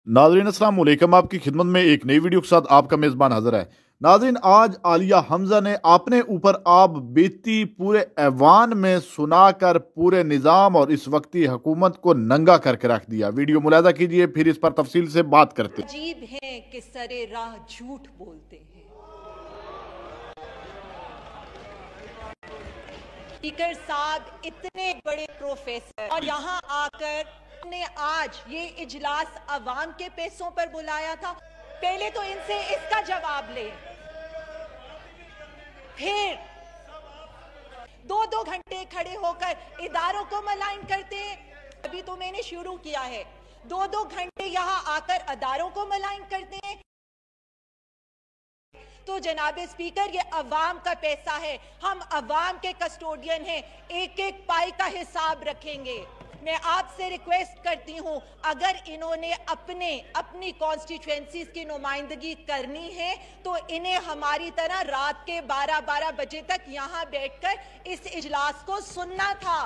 नाज़रीन अस्सलाम वालेकुम। आपकी खिदमत में एक नई वीडियो के साथ आपका मेज़बान हाजिर है। नाज़रीन, आज आलिया हमजा ने अपने ऊपर आब बीती पूरे ऐवान में सुनाकर पूरे निज़ाम और इस वक्ती हुकूमत को नंगा करके रख दिया। वीडियो मुलाहिजा कीजिए, फिर इस पर तफसील से बात करते हैं। अजीब है कि सरे राह झूठ बोलते हैं। स्पीकर साहब इतने बड़े प्रोफेसर और यहाँ आकर ने आज ये इजलास अवाम के पैसों पर बुलाया था। पहले तो इनसे इसका जवाब ले, फिर दो घंटे खड़े होकर इदारों को मलाइन करते हैं। अभी तो मैंने शुरू किया है, दो घंटे यहाँ आकर इदारों को मलाइन करते हैं। तो जनाब स्पीकर, ये अवाम का पैसा है, हम अवाम के कस्टोडियन हैं, एक एक पाई का हिसाब रखेंगे। मैं आपसे रिक्वेस्ट करती हूं, अगर इन्होंने अपनी कॉन्स्टिट्यूएंसीज की नुमाइंदगी करनी है तो इन्हें हमारी तरह रात के 12 बजे तक यहां बैठकर इस इजलास को सुनना था।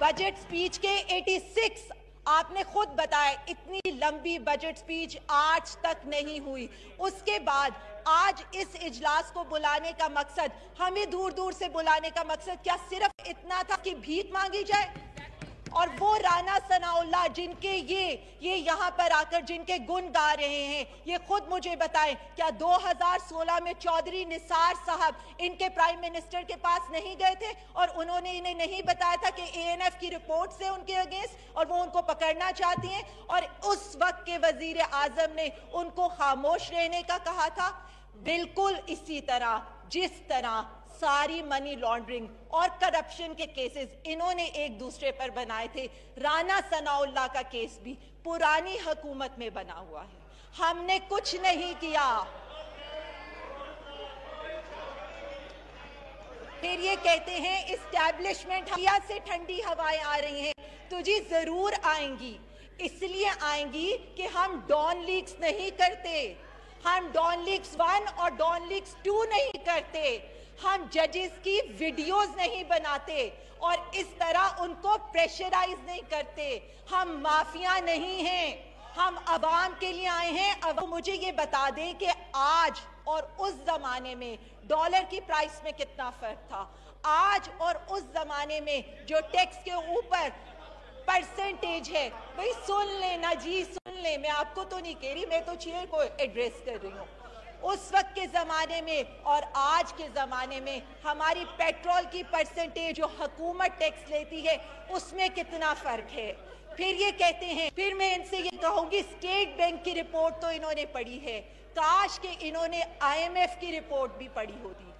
बजट स्पीच के 86 आपने खुद बताया, इतनी लंबी बजट स्पीच आज तक नहीं हुई। उसके बाद आज इस इजलास को बुलाने का मकसद, हमें दूर दूर से बुलाने का मकसद क्या सिर्फ इतना था कि भीख मांगी जाए? और वो राना सनाउल्लाह जिनके ये यहाँ पर आकर जिनके गुण गा रहे हैं, ये खुद मुझे बताएं, क्या 2016 में चौधरी निसार साहब इनके प्राइम मिनिस्टर के पास नहीं गए थे और उन्होंने इन्हें नहीं बताया था कि एएनएफ की रिपोर्ट से उनके अगेंस्ट और वो उनको पकड़ना चाहती हैं, और उस वक्त के वजीर आजम ने उनको खामोश रहने का कहा था? बिल्कुल इसी तरह जिस तरह सारी मनी लॉन्ड्रिंग और करप्शन के केसेस इन्होंने एक दूसरे पर बनाए थे, राना सनाउल्लाह का केस भी पुरानी हुकूमत में बना हुआ है। हमने कुछ नहीं किया। फिर ये कहते हैं इस्टेब्लिशमेंट से ठंडी हवाएं आ रही हैं, तो जी जरूर आएंगी। इसलिए आएंगी कि हम डॉन लीक्स नहीं करते, हम डॉन लीक्स 1 और डॉन लीक्स 2 नहीं करते, हम जजेस की वीडियोस नहीं बनाते और इस तरह उनको प्रेशराइज नहीं करते। हम माफिया नहीं हैं, हम अवाम के लिए आए हैं। अब मुझे ये बता दें कि आज और उस जमाने में डॉलर की प्राइस में कितना फर्क था। आज और उस जमाने में जो टैक्स के ऊपर परसेंटेज है, भाई सुन लेना जी, सुन ले, मैं आपको तो नहीं कह रही, मैं तो चेयर को एड्रेस कर रही हूँ। उस वक्त के जमाने में और आज के जमाने में हमारी पेट्रोल की परसेंटेज जो हुकूमत टैक्स लेती है उसमें कितना फर्क है। फिर ये कहते हैं, फिर मैं इनसे ये कहूंगी, स्टेट बैंक की रिपोर्ट तो इन्होंने पढ़ी है, काश के इन्होंने आईएमएफ की रिपोर्ट भी पढ़ी होती।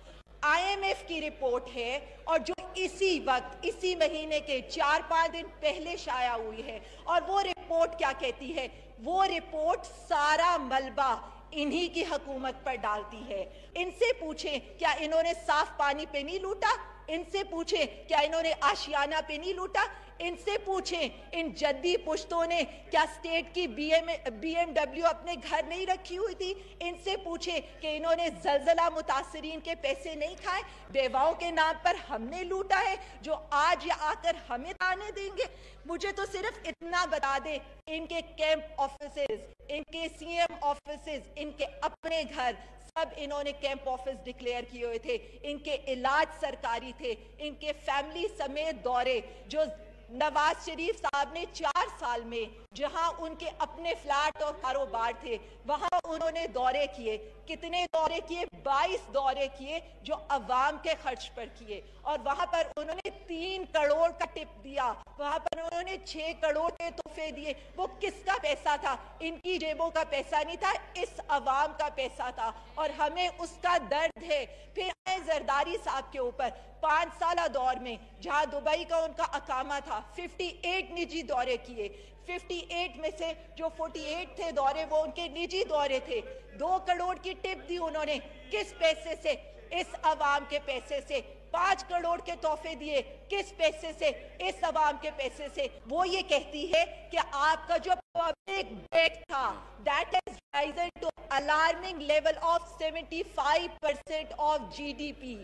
आईएमएफ की रिपोर्ट है और जो इसी वक्त इसी महीने के 4-5 दिन पहले शाया हुई है, और वो रिपोर्ट क्या कहती है? वो रिपोर्ट सारा मलबा इन्हीं की हुकूमत पर डालती है। इनसे पूछें क्या इन्होंने साफ पानी पे नहीं लूटा? इनसे पूछें क्या इन्होंने आशियाना पे नहीं लूटा? इनसे पूछें इन जद्दी पुश्तों ने क्या स्टेट की BMW अपने घर नहीं रखी हुई थी? इनसे पूछें कि इन्होंने जलजला मुतासरीन के पैसे नहीं खाए? बेवाओं के नाम पर हमने लूटा है जो आज आकर हमें ताने देंगे? मुझे तो सिर्फ इतना बता दे, इनके कैंप ऑफिसेज, इनके सीएम ऑफिसेज, इनके अपने घर, सब इन्होंने कैंप ऑफिस डिक्लेयर किए हुए थे। इनके इलाज सरकारी थे, इनके फैमिली समेत दौरे जो नवाज शरीफ साहब ने 4 साल में जहां उनके अपने फ्लैट और कारोबार थे वहां उन्होंने दौरे किए। कितने दौरे किए? 22 दौरे किए जो अवाम के खर्च पर किए, और वहां पर उन्होंने 3 करोड़ का टिप दिया, वहां पर उन्होंने 6 करोड़ के तोहफे दिए। वो किसका पैसा था? इनकी जेबों का पैसा नहीं था, इस अवाम का पैसा था, और हमें उसका दर्द है। फिर जरदारी साहब के ऊपर 5 साल दौर में जहां दुबई का उनका अकामा था, 58 निजी दौरे किए। 58 में से जो 48 थे दौरे वो उनके निजी दौरे थे। 2 करोड़ की टिप दी उन्होंने, किस पैसे से? इस अवाम के पैसे से। 5 करोड़ के तोहफे दिए, किस पैसे से? इस अवाम के पैसे से। वो ये कहती है कि आपका जो पब्लिक डेट था that has risen to alarming level of 75% of GDP।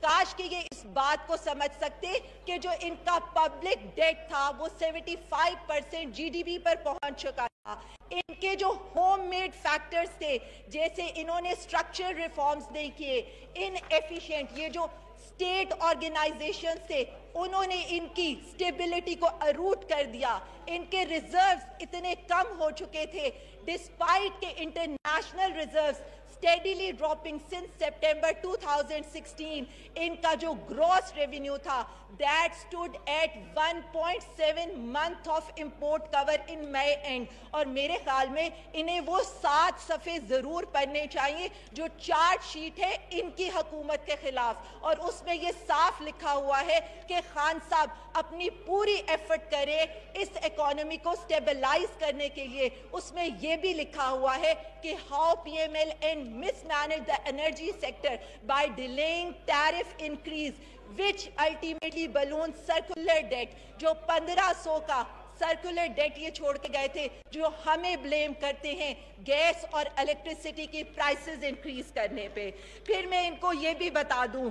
काश कि ये इस बात को समझ सकते कि जो इनका पब्लिक डेट था वो 75% जीडीपी पर पहुंच चुका था। इनके जो होम मेड फैक्टर्स थे, जैसे इन्होंने स्ट्रक्चरल रिफॉर्म्स नहीं किए, इनएफिशिएंट ये जो स्टेट ऑर्गेनाइजेशन थे उन्होंने इनकी स्टेबिलिटी को अरूट कर दिया। इनके रिजर्व्स इतने कम हो चुके थे, डिस्पाइट के international reserves steadily dropping since September 2016. इनका जो gross revenue था that stood at 1.7 month of import cover in May end. और मेरे ख्याल में इन्हें वो 7 सफ़े ज़रूर पढ़ने चाहिए जो चार्ट शीट है इनकी हुकूमत के खिलाफ, और उसमें ये साफ लिखा हुआ है कि खान साहब अपनी पूरी एफर्ट करे इस इकोनॉमी को स्टेबलाइज करने के लिए। उसमें ये भी लिखा हुआ है कि how PML and mismanage the energy sector by delaying tariff increase which ultimately balloons circular debt। जो 1500 का सर्कुलर डेट ये छोड़ के गए थे, जो हमें ब्लेम करते हैं गैस और इलेक्ट्रिसिटी की प्राइसेस इंक्रीज करने पे। फिर मैं इनको ये भी बता दूं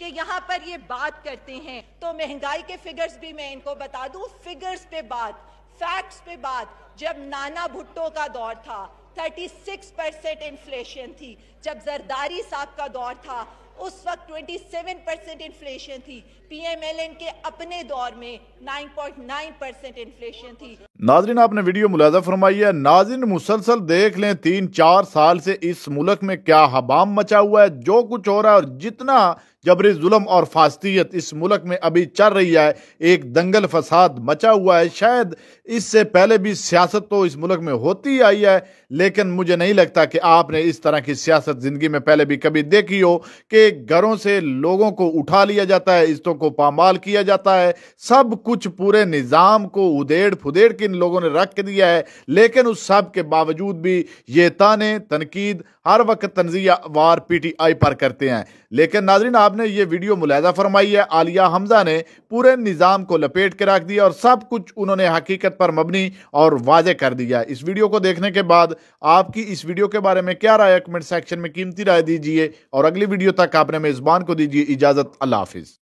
कि यहाँ पर ये बात करते हैं तो महंगाई के फिगर्स भी मैं इनको बता दूं। फिगर्स पे बात, फैक्ट्स पे बात, जब नाना भुट्टो का दौर था 36% इन्फ्लेशन थी, जब जरदारी साहब का दौर था उस वक्त 27% इन्फ्लेशन थी, PMLN के अपने दौर में 9.9% इन्फ्लेशन थी। नाज़रीन, आपने वीडियो मुलाज़ा फरमाई है। नाज़रीन, मुसलसल देख लें 3-4 साल से इस मुल्क में क्या हबाम मचा हुआ है, जो कुछ हो रहा है और जितना जबरी जुल्म और फास्तियत इस मुल्क में अभी चल रही है, एक दंगल फसाद मचा हुआ है। शायद इससे पहले भी सियासत तो इस मुल्क में होती आई है, लेकिन मुझे नहीं लगता कि आपने इस तरह की सियासत जिंदगी में पहले भी कभी देखी हो कि घरों से लोगों को उठा लिया जाता है, इज्जतों को पामाल किया जाता है, सब कुछ पूरे निज़ाम को उधेड़ फुदेड़ के इन लोगों ने रख दिया है। लेकिन उस सब के बावजूद भी ये ताने तनकीद हर वक्त तंज़िया वार PTI पर करते हैं। लेकिन नाज़रीन, आपने ये वीडियो मुलाज़ा फरमाई है, आलिया हमजा ने पूरे निज़ाम को लपेट के रख दिया और सब कुछ उन्होंने हकीकत पर मबनी और वाज़े कर दिया। इस वीडियो को देखने के बाद आपकी इस वीडियो के बारे में क्या राय है, कमेंट सेक्शन में कीमती राय दीजिए और अगली वीडियो तक आपने मेज़बान को दीजिए इजाज़त। अल्लाह हाफिज़।